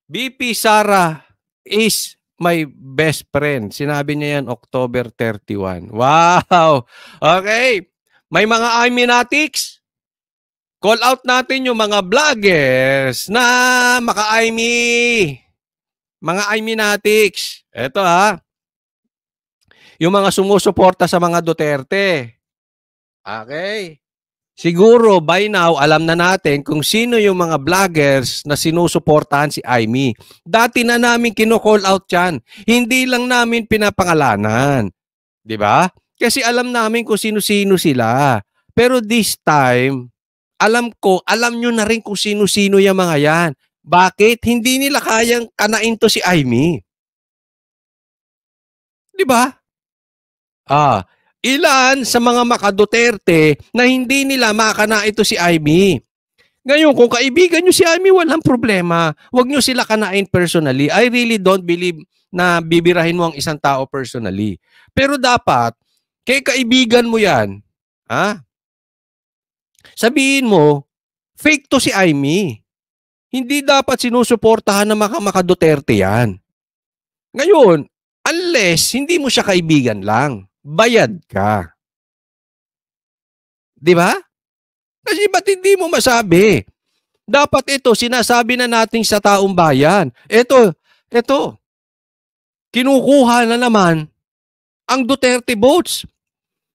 VP Sara is my best friend. Sinabi niya yan October 31. Wow! Okay. May mga Iminatics. Call out natin yung mga vloggers na maka-IMI. Mga Iminatics. Ito ha. Yung mga sumusuporta sa mga Duterte. Okay. Siguro by now alam na natin kung sino yung mga vloggers na sinusuportahan si Aimee. Dati na namin kino-call out yan. Hindi lang namin pinapangalanan. 'Di ba? Kasi alam namin kung sino-sino sila. Pero this time, alam nyo na rin kung sino-sino yung mga yan. Bakit? Hindi nila kayang kanain to si Aimee. 'Di ba? Ilan sa mga maka-Duterte na hindi nila makana ito si Aimee. Ngayon, kung kaibigan nyo si Aimee, walang problema. Huwag nyo sila kanain personally. I really don't believe na bibirahin mo ang isang tao personally. Pero dapat, kay kaibigan mo yan, sabihin mo, fake to si Aimee. Hindi dapat sinusuportahan ng maka-Duterte yan. Ngayon, unless hindi mo siya kaibigan lang, bayad ka. Di ba? Kasi ba't hindi mo masabi? Dapat ito, sinasabi na natin sa taong bayan. Ito, kinukuha na naman ang Duterte votes.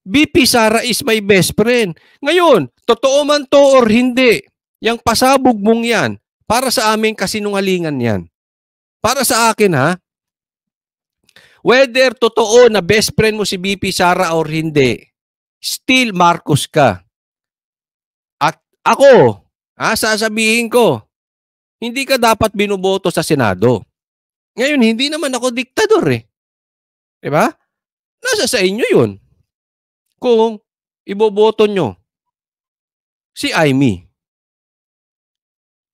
VP Sara is my best friend. Ngayon, totoo man to or hindi, yung pasabog mong yan, para sa amin kasinungalingan yan. Para sa akin ha, whether totoo na best friend mo si VP Sara or hindi, still Marcos ka. At ako, sasabihin ko, hindi ka dapat binoboto sa Senado. Ngayon, hindi naman ako diktador eh. Diba? Nasa sa inyo yun. Kung iboboto nyo si Aimee.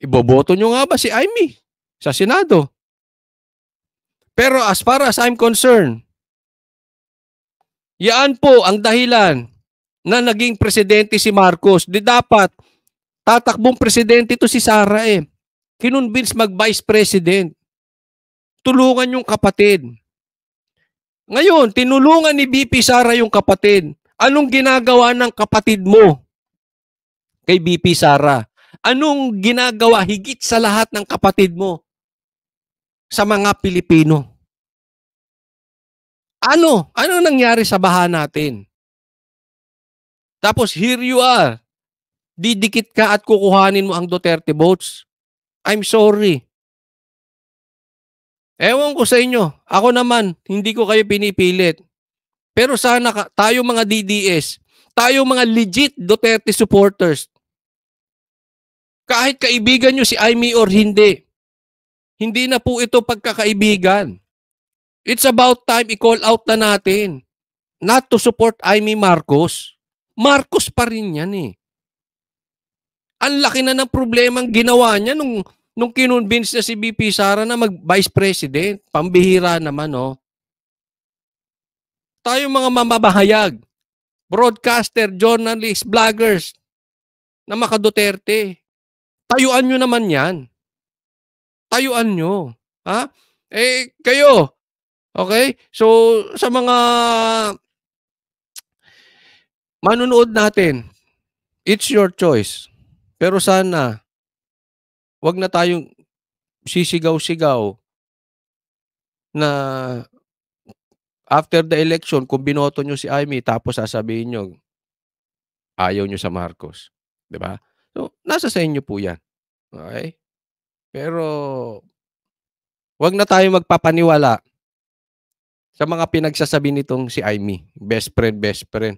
Iboboto nyo nga ba si Aimee sa Senado? Pero as far as I'm concerned, yan po ang dahilan na naging presidente si Marcos. Di dapat tatakbong presidente to si Sara eh. Kinonvince mag-vice president. Tulungan yung kapatid. Ngayon, tinulungan ni VP Sara yung kapatid. Anong ginagawa ng kapatid mo kay VP Sara? Anong ginagawa higit sa lahat ng kapatid mo sa mga Pilipino? Ano nangyari sa baha natin? Tapos here you are. Didikit ka at kukuhanin mo ang Duterte votes. I'm sorry. Ewan ko sa inyo. Ako naman, hindi ko kayo pinipilit. Pero sana tayo mga DDS, tayo mga legit Duterte supporters, kahit kaibigan nyo si Aimee or hindi, hindi na po ito pagkakaibigan. It's about time i-call out na natin. Not to support Aimee Marcos. Marcos pa rin yan eh. Ang laki na ng problemang ginawa niya nung kinonvince na si VP Sara na mag-vice president. Pambihira naman, oh. Tayo mga mamamahayag, broadcaster, journalist, vloggers na maka-Duterte. Tayuan nyo naman yan. Tayuan nyo. Ha? Kayo. Okay? So, sa mga manunood natin, it's your choice. Pero sana, wag na tayong sisigaw-sigaw na after the election, kung binoto nyo si Aimee, tapos sasabihin nyo, ayaw nyo sa Marcos. Diba? So, nasa sa inyo po yan. Okay? Pero, wag na tayo magpapaniwala sa mga pinagsasabi nitong si Aimee. Best friend.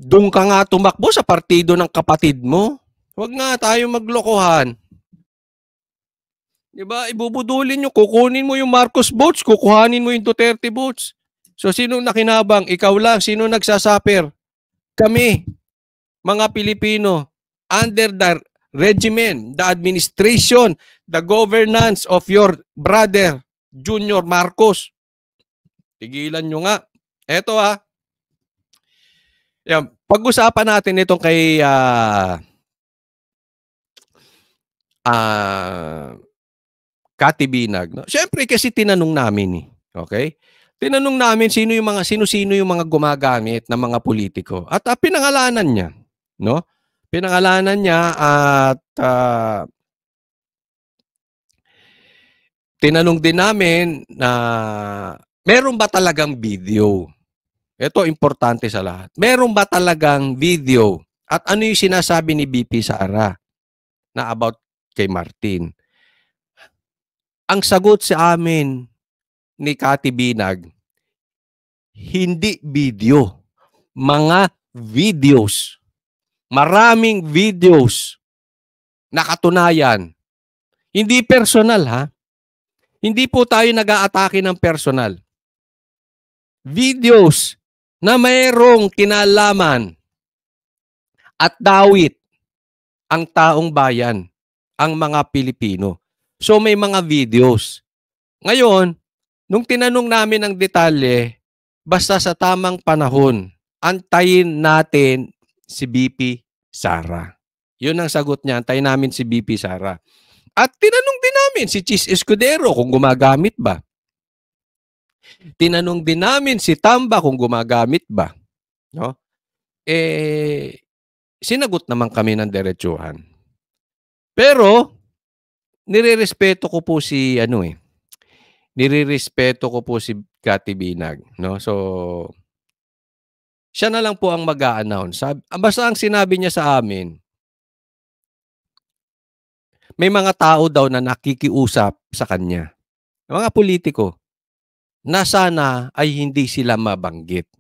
Doon ka nga tumakbo sa partido ng kapatid mo. Wag nga tayo maglokohan. Diba? Ibubudulin nyo, kukunin mo yung Marcos votes, kukuhanin mo yung Duterte votes. So, sinong nakinabang? Ikaw lang. Sino nagsasaper? Kami, mga Pilipino, under the regimen, the administration, the governance of your brother, Junior Marcos. Tigilan nyo nga. Eto yan, pag-usapan natin itong kay Kati-Binag, 'no. Siyempre kasi tinanong namin, eh, okey? Tinanong namin sino-sino yung mga gumagamit ng mga pulitiko at, pinangalanan niya, 'no. Pinangalanan niya at, tinanong din namin na meron ba talagang video? Ito importante sa lahat. Meron ba talagang video? At ano yung sinasabi ni VP Sara na about kay Martin? Ang sagot sa amin ni Kati Binag, hindi video, mga videos. Maraming videos na katunayan. Hindi personal, ha? Hindi po tayo nag-aatake ng personal. Videos na mayroong kinalaman at dawit ang taong bayan, ang mga Pilipino. So may mga videos. Ngayon, nung tinanong namin ang detalye, basta sa tamang panahon, antayin natin si BP Sara. Yun ang sagot niya, antayin namin si BP Sara. At tinanong din namin si Chis Escudero kung gumagamit ba. Tinanong din namin si Tamba kung gumagamit ba. No? Sinagot naman kami ng diretsuhan. Pero, nirerespeto ko po si nirerespeto ko po si Kati Binag, no? So, siya na lang po ang mag-a-announce. Basta ang sinabi niya sa amin, may mga tao daw na nakikiusap sa kanya, mga politiko, na sana ay hindi sila mabanggit,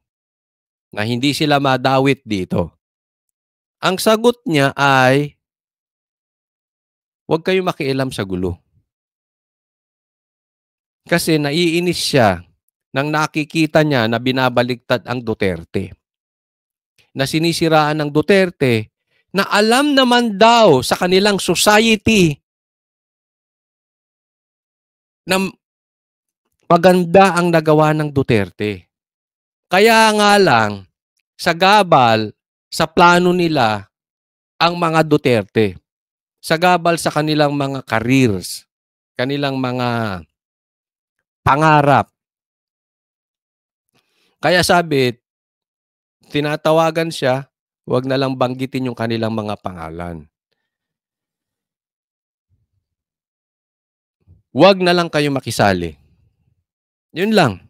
na hindi sila madawit dito. Ang sagot niya ay, huwag kayong makialam sa gulo. Kasi naiinis siya nang nakikita niya na binabaliktad ang Duterte. Na sinisiraan ng Duterte na alam naman daw sa kanilang society na maganda ang nagawa ng Duterte. Kaya nga lang, sa gabal, sa plano nila, ang mga Duterte. Sa gabal sa kanilang mga careers, kanilang mga pangarap. Kaya sabi, tinatawagan siya, huwag na lang banggitin yung kanilang mga pangalan. Huwag na lang kayo makisali. Yun lang.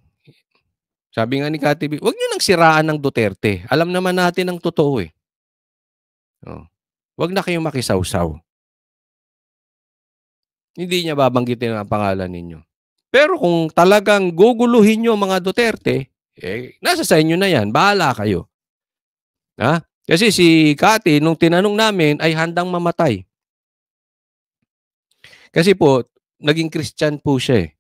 Sabi nga ni Kati B, huwag niyo nang siraan ng Duterte. Alam naman natin ang totoo, eh. Oh. Huwag na kayong makisawsaw. Hindi niya babanggitin ang pangalan ninyo. Pero kung talagang guguluhin niyo mga Duterte, nasa sa inyo na yan. Bahala kayo. Ha? Kasi si Kati, nung tinanong namin, ay handang mamatay. Kasi po, naging Christian po siya, eh.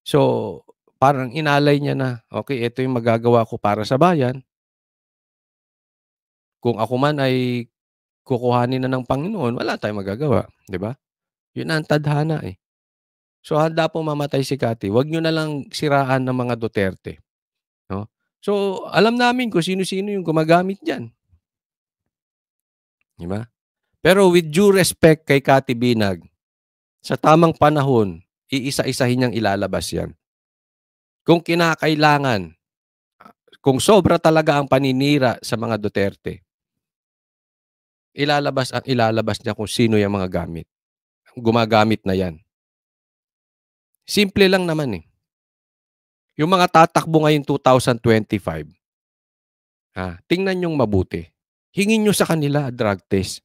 So, parang inalay niya na, okay, ito yung magagawa ko para sa bayan. Kung ako man ay kukuhanin na ng Panginoon, wala tayong magagawa, 'di ba? 'Yun ang tadhana, eh. So, handa pong mamatay si Kati, 'wag niyo na lang siraan ng mga Duterte, 'no? So, alam namin kung sino-sino yung gumagamit diyan, 'di ba? Pero with due respect kay Kati Binag, sa tamang panahon, iisa-isahin niyang ilalabas 'yan. Kung kinakailangan, kung sobra talaga ang paninira sa mga Duterte, ilalabas niya kung sino yung mga gumagamit na 'yan. Simple lang naman, eh. Yung mga tatakbo ngayong 2025, tingnan niyong mabuti. Hingin niyo sa kanila drug test.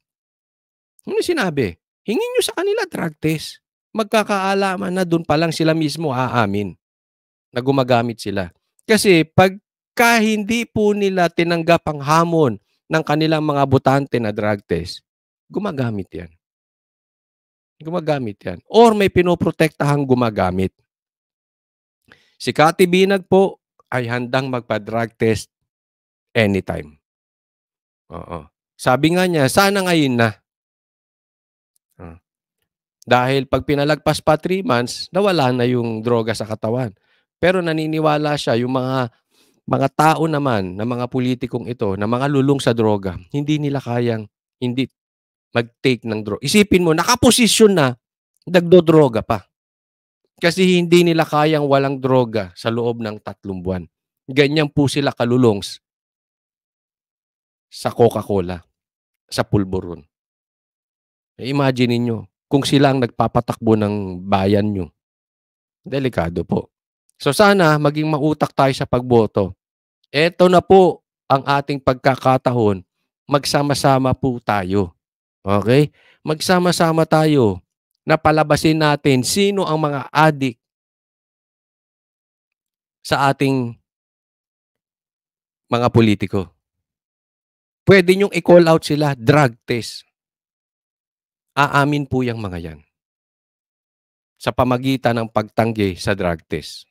Ano sinabi? Hingin niyo sa kanila drug test. Magkakaalaman na dun pa lang sila mismo aamin na gumagamit sila. Kasi pagka hindi po nila tinanggap ang hamon ng kanilang mga botante na drug test, gumagamit yan. Gumagamit yan. Or may pinoprotektahang gumagamit. Si Kati Binag po ay handang magpa-drug test anytime. Oo. Sabi nga niya, sana ngayon na. Dahil pag pinalagpas pa 3 months, nawala na yung droga sa katawan. Pero naniniwala siya yung mga tao naman na mga politikong ito na mga lulong sa droga, hindi nila kayang hindi mag-take ng droga. Isipin mo, nakaposisyon na, nagdodroga pa. Kasi hindi nila kayang walang droga sa loob ng 3 buwan. Ganyan po sila kalulong sa Coca-Cola, sa pulburon. Imagine ninyo kung sila ang nagpapatakbo ng bayan niyo, delikado po. So sana maging mautak tayo sa pagboto. Eto na po ang ating pagkakataon, magsama-sama po tayo, okey? Magsama-sama tayo na palabasin natin sino ang mga adik sa ating mga pulitiko. Puwede niyong i-call out sila, drug test. Aamin po yang mga yan sa pamagitan ng pagtanggi sa drug test.